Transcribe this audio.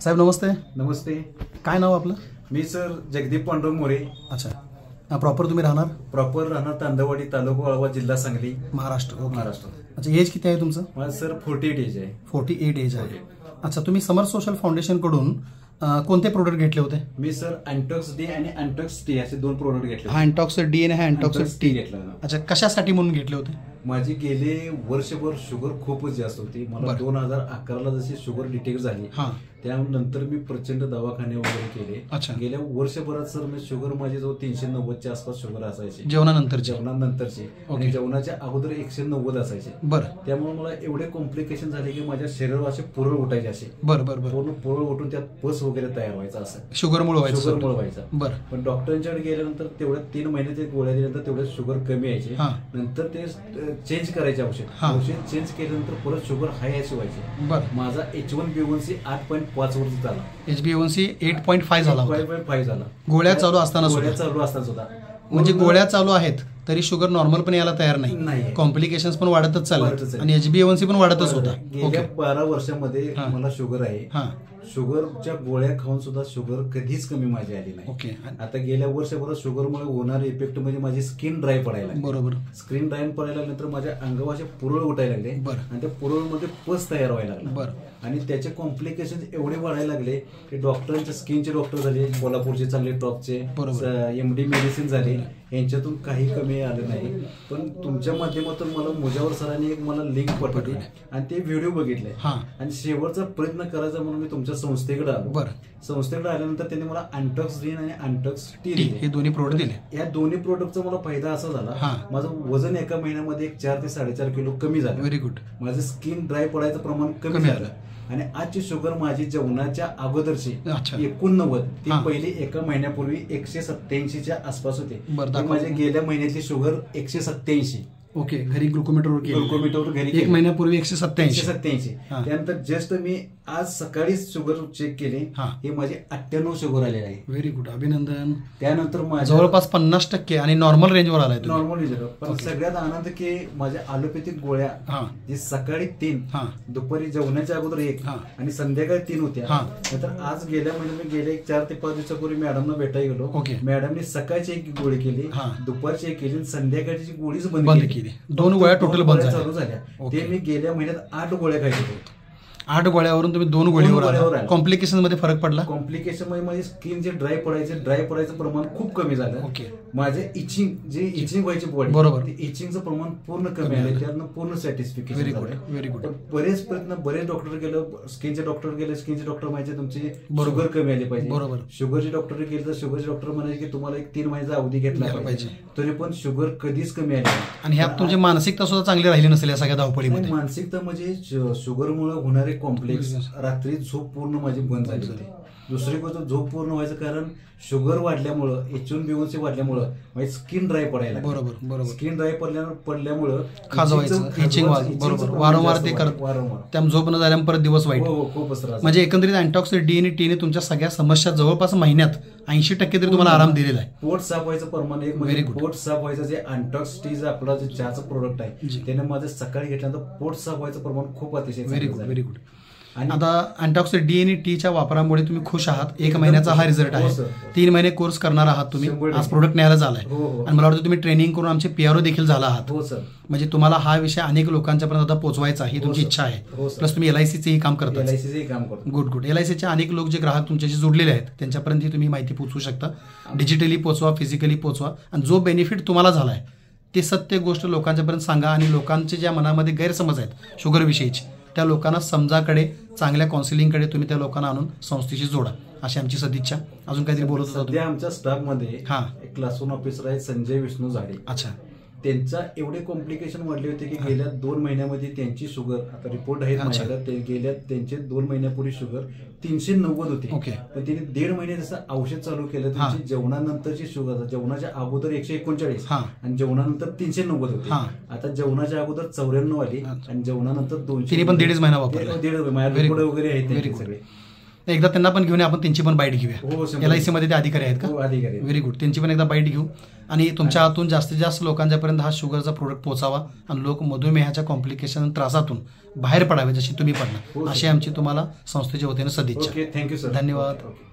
साहेब नमस्ते. नमस्ते. काय नाव आपलं? मी सर जगदीप पांडुरंग मोरे. अच्छा, प्रॉपर तुम्ही राहणार? प्रॉपर राहणार तांदवाडी, तालुका वाळवा, जिल्हा सांगली, महाराष्ट्र. ओके. महाराष्ट्र. अच्छा, एज किती आहे तुमचं? माझं सर 48 एज आहे. 48 एज आहे. अच्छा, तुम्ही समर सोशल फाउंडेशन कडून कोणते प्रोडक्ट घेतले होते? मी सर अँटॉक्स डी आणि अँटॉक्स टी असे दोन प्रोडक्ट घेतले. हा अँटॉक्स डी आणि हा अँटॉक्स टी घेतला. अच्छा, कशासाठी म्हणून घेतले होते? माझी गेले वर्षभर शुगर खूपच जास्त होती. मला 2011ला जशी शुगर डिटेक्ट झाली त्यानंतर मी प्रचंड दवाखाने वगैरे केले. अच्छा. गेल्या वर्षभरात सर मी शुगर माझी जवळ 390च्या आसपास शुगर असायची जेवणानंतरची आणि जेवणाच्या अगोदर 190 असायचे. बरं. त्यामुळे मला एवढे कॉम्प्लिकेशन झाले की माझ्या शरीरावर असे पुरळ उठायचे, असे पूर्ण पुरळ उठून त्यात पस वगैरे तयार व्हायचा, असं शुगरमुळे व्हायचा. बरं. पण डॉक्टरांच्याकडे गेल्यानंतर तेवढ्या 3 महिने ते गोळ्या दिल्यानंतर तेवढे शुगर कमी यायचे. नंतर ते चेंज करायचे औषध चेंज केल्यानंतर परत शुगर हाय अशी व्हायची. माझा H1B1C 8.5 वर झाला. HbA1c 8.5 झाला. 5.5 झाला. गोळ्या चालू असताना सुद्धा. म्हणजे गोळ्या चालू आहेत तरी शुगर नॉर्मल पण यायला तयार नाही. कॉम्प्लिकेशन्स पण वाढतच चालले आणि HbA1c पण वाढतच होता. गेल्या 12 वर्षामध्ये मला शुगर आहे. शुगरच्या गोळ्या खाऊन सुद्धा शुगर कधीच कमी माझी आली नाही. ओके. आता गेल्या वर्षभरात शुगरमुळे होणारे इफेक्ट म्हणजे माझी स्किन ड्राय पडायला. बरोबर. स्किन ड्राय पडायला लागल्यानंतर माझ्या अंगावर असे पुरळ उठायला लागले आणि त्या पुरळमध्ये पस तयार व्हायला लागला. आणि त्याचे कॉम्प्लिकेशन एवढे वाढायला लागले की डॉक्टरांचे स्किनचे डॉक्टर झाले, कोल्हापूरचे चांगले टॉपचे, MD मेडिसिन झाले, यांच्यातून काही कमी आलं नाही. पण तुमच्या माध्यमातून मला मुजावर सरांनी एक मला लिंक पाठवली आणि ते व्हिडिओ बघितले आणि शेवटचा प्रयत्न करायचा म्हणून मी तुमच्या संस्थेकडे आलो. संस्थेकडे आल्यानंतर त्यांनी मला अँटॉक्स डी आणि अँटॉक्स टी हे दोन्ही प्रोडक्ट दिले. या दोन्ही प्रोडक्टचा मला फायदा असा झाला, माझं वजन एका महिन्यामध्ये 4 ते 4.5 किलो कमी झालं. Very good. माझं स्किन ड्राय पडायचं प्रमाण कमी झालं आणि आजची शुगर माझी जेवणाच्या अगोदरची 89 ती पहिली एका महिन्यापूर्वी 187च्या आसपास होते. माझ्या गेल्या महिन्यातली शुगर 187. ओके. घरी ग्लुकोमीटरवर घरी 1 महिन्यापूर्वी 187. त्यानंतर जस्ट मी आज सकाळी शुगर चेक केले, हे माझे 98 शुगर आलेले आहे. व्हेरी गुड, अभिनंदन. त्यानंतर जवळपास 50% आणि नॉर्मल रेंजवर आलाय. नॉर्मल रेंजवर. पण सगळ्यात आनंद की माझ्या ॲलोपॅथिक गोळ्या जे सकाळी 3, दुपारी जेवणाच्या अगोदर 1 आणि संध्याकाळी 3 होत्या. नंतर आज गेल्या महिन्यात मी गेले 4 ते 5 दिवसापूर्वी मॅडमना भेटायला गेलो. मॅडमने सकाळची 1 गोळी केली, दुपारची 1 केली, संध्याकाळची गोळीच बंद केली. 2 गोळ्या टोटल बंद चालू झाल्या. ते मी गेल्या महिन्यात 8 गोळ्या खायचे होते. 8 गोळ्यावरून तुम्ही 2 गोळीवर. कॉम्प्लिकेशन मध्ये फरक पडला? कॉम्प्लिकेशन मध्ये माझी स्किन जे ड्राय पडायचं प्रमाण खूप कमी झालं. माझे इचिंग व्हायची बॉडी, बरोबर, इचिंगचं प्रमाण पूर्ण कमी आलं. त्यातनं पूर्ण सॅटिस्फिकेशन. Very good. बरेच प्रयत्न, बरेच डॉक्टर गेलं, स्किनचे डॉक्टर म्हणायचे तुमची शुगर कमी आली पाहिजे. बरोबर. शुगरचे डॉक्टर गेले तर शुगरचे डॉक्टर म्हणायचे की तुम्हाला 1 3 महिन्याचा अवधी घेतला पाहिजे, तरी पण शुगर कधीच कमी आली. आणि ह्यात तुमची मानसिकता सुद्धा चांगली राहिली नसेल या सगळ्या धावपळीमध्ये? मानसिकता म्हणजे शुगरमुळे होणारे कॉम्प्लेक्स, रात्री झोप पूर्ण माझी बंद झाली होती. दुसरी गोष्ट, झोप पूर्ण व्हायचं कारण शुगर वाढल्यामुळं, H1B1C वाढल्यामुळं माझी स्किन ड्राय पडायला. बरोबर. स्किन ड्राय पडल्यामुळं खाजवायचं, इचिंग बरोबर, वारंवार ते करत, त्यामुळे झोप न झाल्यामुळे परत दिवस वाईट. खूपच त्रास. म्हणजे एकंदरीत अँटॉक्स डी आणि टीने तुमच्या सगळ्या समस्या जवळपास महिन्यात 80% तरी तुम्हाला आराम दिलेला आहे. पोट साफ व्हायचं प्रमाण एक म्हणजे पोट साफ व्हायचं, जे अँटॉक्स टी जे आपला जे चहाचं प्रोडक्ट आहे त्याने माझं सकाळी घेतल्यानंतर पोट साफ व्हायचं प्रमाण खूप अतिशय. Very good. आता अँटॉक्स डी आणि टीच्या वापरामुळे तुम्ही खुश आहात. 1 महिन्याचा हा रिझल्ट आहे. 3 महिने कोर्स करणार आहात तुम्ही. आज प्रोडक्ट न्यायला झालाय आणि मला वाटतं तुम्ही ट्रेनिंग करून आमचे PRO देखील झाला आहात. म्हणजे तुम्हाला हा विषय अनेक लोकांच्या पर्यंत आता पोहोचवायचा ही तुमची इच्छा आहे. प्लस तुम्ही LICचेही काम करता. गुड. LICचे अनेक लोक जे ग्राहक तुमच्याशी जोडलेले आहेत त्यांच्यापर्यंत तुम्ही माहिती पोहोचवू शकता. डिजिटली पोहोचवा, फिजिकली पोहोचवा आणि जो बेनिफिट तुम्हाला झालाय ते सत्य गोष्ट लोकांच्यापर्यंत सांगा आणि लोकांचे ज्या मनामध्ये गैरसमज आहेत शुगरविषयीचे त्या लोकांना समजाकडे, चांगल्या काउन्सिलिंगकडे तुम्ही त्या लोकांना आणून संस्थेशी जोडा, अशी आमची सदिच्छा. अजून काहीतरी बोलत होता तुम्ही? आमच्या स्टाफमध्ये एक क्लास 1 ऑफिसर आहे संजय विष्णू झाडे. अच्छा. त्यांचा एवढे कॉम्प्लिकेशन वाढले होते की गेल्या 2 महिन्यामध्ये त्यांची शुगर, आता रिपोर्ट आहे माझ्याकडे, गेल्या त्यांचे 2 महिन्यापूर्वी शुगर 390 होती. पण त्यांनी 1.5 महिने जसं औषध चालू केलं, त्यांची जेवणानंतरची शुगर, जेवणाच्या अगोदर 139 आणि जेवणानंतर 390 होती. आता जेवणाच्या अगोदर 94 आली आणि जेवणानंतर 200. पण 1.5 महिना वापरला. 1.5 महिना वगैरे आहेत सगळे. एकदा त्यांना पण घेऊन आपण त्यांची पण बाईट हो, घेऊया. शंभर. LIC मध्ये ते अधिकारी आहेत हो, का? अधिकारी आहेत. Very good. त्यांची पण एकदा बाईट घेऊ आणि तुमच्या हातून जास्तीत जास्त लोकांच्यापर्यंत हा शुगरचा प्रोडक्ट पोहोचावा आणि लोक मधुमेहाच्या कॉम्प्लिकेशन त्रासातून बाहेर पडावे जशी तुम्ही हो, पडणार सर. अशी आमची तुम्हाला संस्थेच्या वतीने सदिच्छा. Okay, thank you sir. धन्यवाद. ओके.